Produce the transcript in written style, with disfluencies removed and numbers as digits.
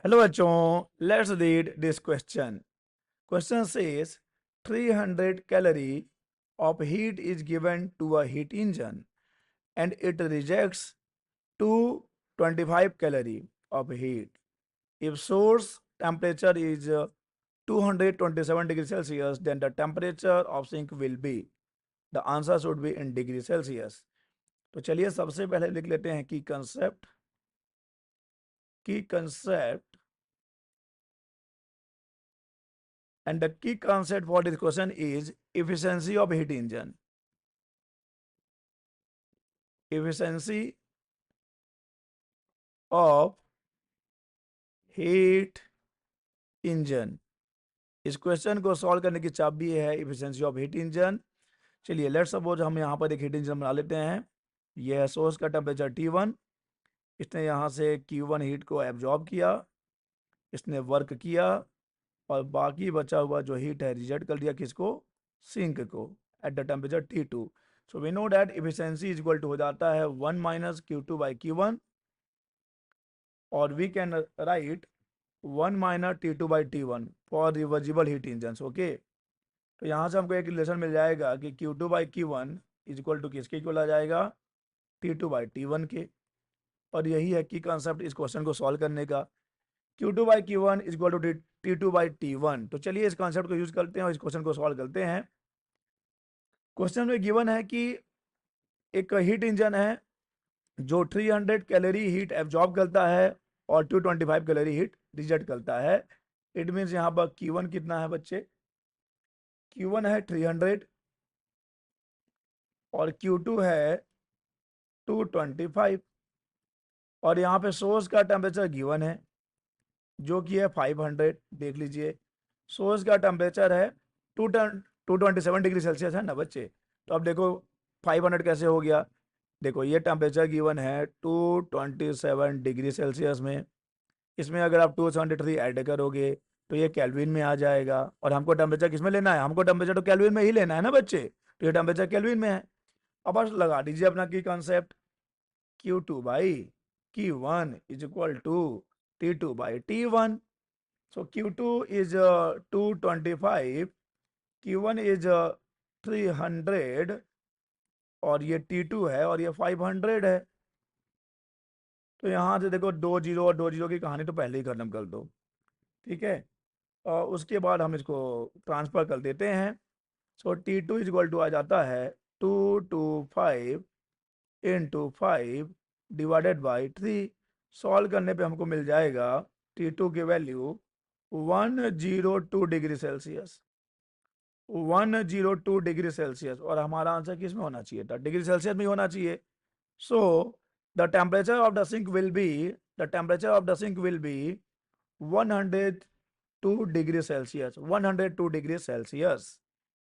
Hello बच्चों, let's read this question. Question says 300 calorie of heat is given to a heat engine and it rejects 225 calorie of heat. If source temperature is 227 degrees Celsius, then the temperature of sink will be. The answer should be in degree Celsius. तो चलिए सबसे पहले लिख लेते हैं की concept. And the key concept for this question is efficiency of heat engine. Efficiency of heat engine. इस question को सॉल्व करने की चाबी है इफिशिएंसी ऑफ हीट इंजन. चलिए लेट सपोज हम यहाँ पर एक हीट इंजन बना लेते हैं. यह है सोर्स का टेम्परेचर T1. इसने यहाँ से Q1 हीट को एब्जॉर्ब किया, इसने वर्क किया और बाकी बचा हुआ जो हीट है रिजेक्ट कर दिया किसको, सिंक को, at the temperature T2. So we know that efficiency is equal to हो जाता है 1 माइनस Q2/Q1 और we can write 1 minus T2/T1 for reversible heat engine. Okay, तो यहाँ से हमको एक रिलेशन मिल जाएगा कि Q2/Q1 इज इक्वल टू किसके इक्वल आ जाएगा, T2/T1 के. और यही है कि कॉन्सेप्ट इस क्वेश्चन को सॉल्व करने का. Q2/Q1 is equal to T2/T1. तो चलिए इस कॉन्सेप्ट को यूज करते हैं और इस क्वेश्चन को सॉल्व करते हैं. क्वेश्चन में गिवन है कि एक हीट इंजन है जो 300 कैलोरी हीट एब्जॉर्ब करता है और 225 कैलोरी हीट रिजेक्ट करता है. इट मीन्स यहाँ पर Q1 कितना है बच्चे, Q1 है 300 और Q2 है 225 और यहाँ पे सोर्स का टेम्परेचर गिवन है जो कि है 500. देख लीजिए सोर्स का टेम्परेचर है 227 डिग्री सेल्सियस है ना बच्चे. तो अब देखो 500 कैसे हो गया. देखो ये टेम्परेचर गिवन है 227 डिग्री सेल्सियस में, इसमें अगर आप 273 ऐड करोगे तो ये केल्विन में आ जाएगा. और हमको टेम्परेचर किस में लेना है, हमको टेम्परेचर तो केल्विन में ही लेना है ना बच्चे. तो ये टेम्परेचर केल्विन में है. अब बस लगा दीजिए अपना की concept, Q2/Q1 is equal to T2/T1. So Q2 is 225, Q1 is 300 और ये T2 है और ये 500 है. तो यहाँ से देखो 2 जीरो और 2 जीरो की कहानी तो पहले ही खत्म कर दो, ठीक है. और उसके बाद हम इसको ट्रांसफर कर देते हैं. सो T2 इज इक्वल टू आ जाता है 225 इंटू 5 डिवाइडेड बाई 3. सॉल्व करने पे हमको मिल जाएगा T2 की value 102 degree Celsius, 102 degree Celsius. और हमारा आंसर किस में होना चाहिए था, डिग्री सेल्सियस में होना चाहिए. So the temperature of the sink will be, the temperature of the sink will be 102 degree Celsius, 102 degree Celsius.